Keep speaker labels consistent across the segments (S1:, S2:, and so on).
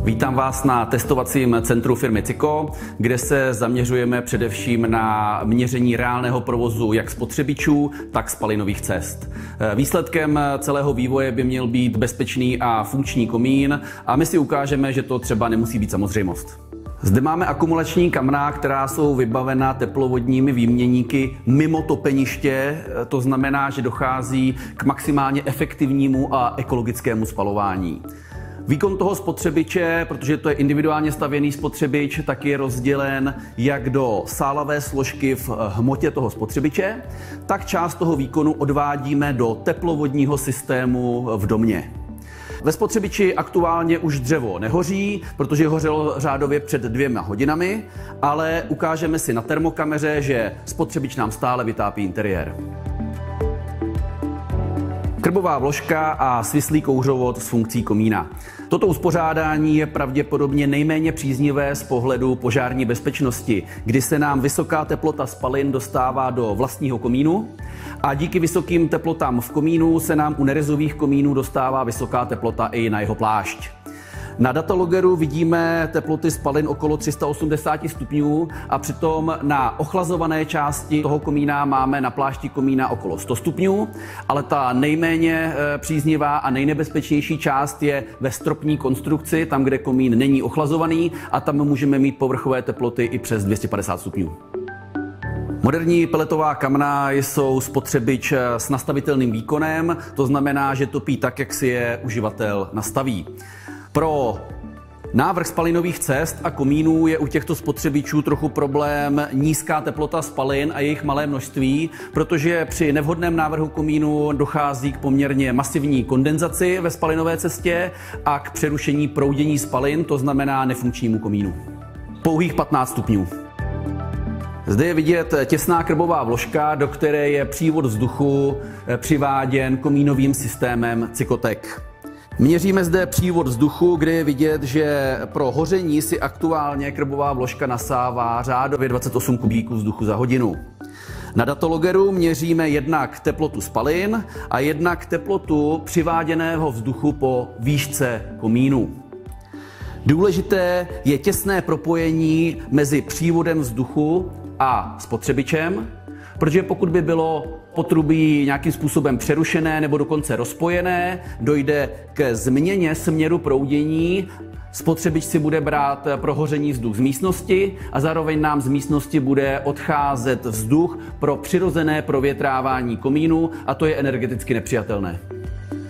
S1: Vítám vás na testovacím centru firmy CICO, kde se zaměřujeme především na měření reálného provozu jak spotřebičů, tak spalinových cest. Výsledkem celého vývoje by měl být bezpečný a funkční komín a my si ukážeme, že to třeba nemusí být samozřejmost. Zde máme akumulační kamna, která jsou vybavena teplovodními výměníky mimo topeniště, to znamená, že dochází k maximálně efektivnímu a ekologickému spalování. Výkon toho spotřebiče, protože to je individuálně stavěný spotřebič, tak je rozdělen jak do sálavé složky v hmotě toho spotřebiče, tak část toho výkonu odvádíme do teplovodního systému v domě. Ve spotřebiči aktuálně už dřevo nehoří, protože hořelo řádově před 2 hodinami, ale ukážeme si na termokameře, že spotřebič nám stále vytápí interiér. Krbová vložka a svislý kouřovod s funkcí komína. Toto uspořádání je pravděpodobně nejméně příznivé z pohledu požární bezpečnosti, kdy se nám vysoká teplota spalin dostává do vlastního komínu a díky vysokým teplotám v komínu se nám u nerezových komínů dostává vysoká teplota i na jeho plášť. Na datalogeru vidíme teploty spalin okolo 380 stupňů a přitom na ochlazované části toho komína máme na plášti komína okolo 100 stupňů, ale ta nejméně příznivá a nejnebezpečnější část je ve stropní konstrukci, tam, kde komín není ochlazovaný a tam můžeme mít povrchové teploty i přes 250 stupňů. Moderní peletová kamna jsou spotřebič s nastavitelným výkonem, to znamená, že topí tak, jak si je uživatel nastaví. Pro návrh spalinových cest a komínů je u těchto spotřebičů trochu problém nízká teplota spalin a jejich malé množství, protože při nevhodném návrhu komínu dochází k poměrně masivní kondenzaci ve spalinové cestě a k přerušení proudění spalin, to znamená nefunkčnímu komínu. Pouhých 15 stupňů. Zde je vidět těsná krbová vložka, do které je přívod vzduchu přiváděn komínovým systémem CICOTEC. Měříme zde přívod vzduchu, kde je vidět, že pro hoření si aktuálně krbová vložka nasává řádově 28 kubíků vzduchu za hodinu. Na datalogeru měříme jednak teplotu spalin a jednak teplotu přiváděného vzduchu po výšce komínu. Důležité je těsné propojení mezi přívodem vzduchu a spotřebičem, protože pokud by bylo potrubí nějakým způsobem přerušené nebo dokonce rozpojené, dojde ke změně směru proudění, spotřebič si bude brát pro hoření vzduch z místnosti a zároveň nám z místnosti bude odcházet vzduch pro přirozené provětrávání komínu a to je energeticky nepřijatelné.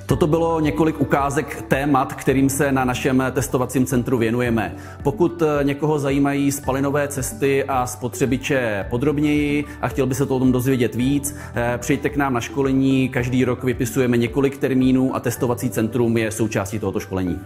S1: Toto bylo několik ukázek témat, kterým se na našem testovacím centru věnujeme. Pokud někoho zajímají spalinové cesty a spotřebiče podrobněji a chtěl by se to o tom dozvědět víc, přijďte k nám na školení, každý rok vypisujeme několik termínů a testovací centrum je součástí tohoto školení.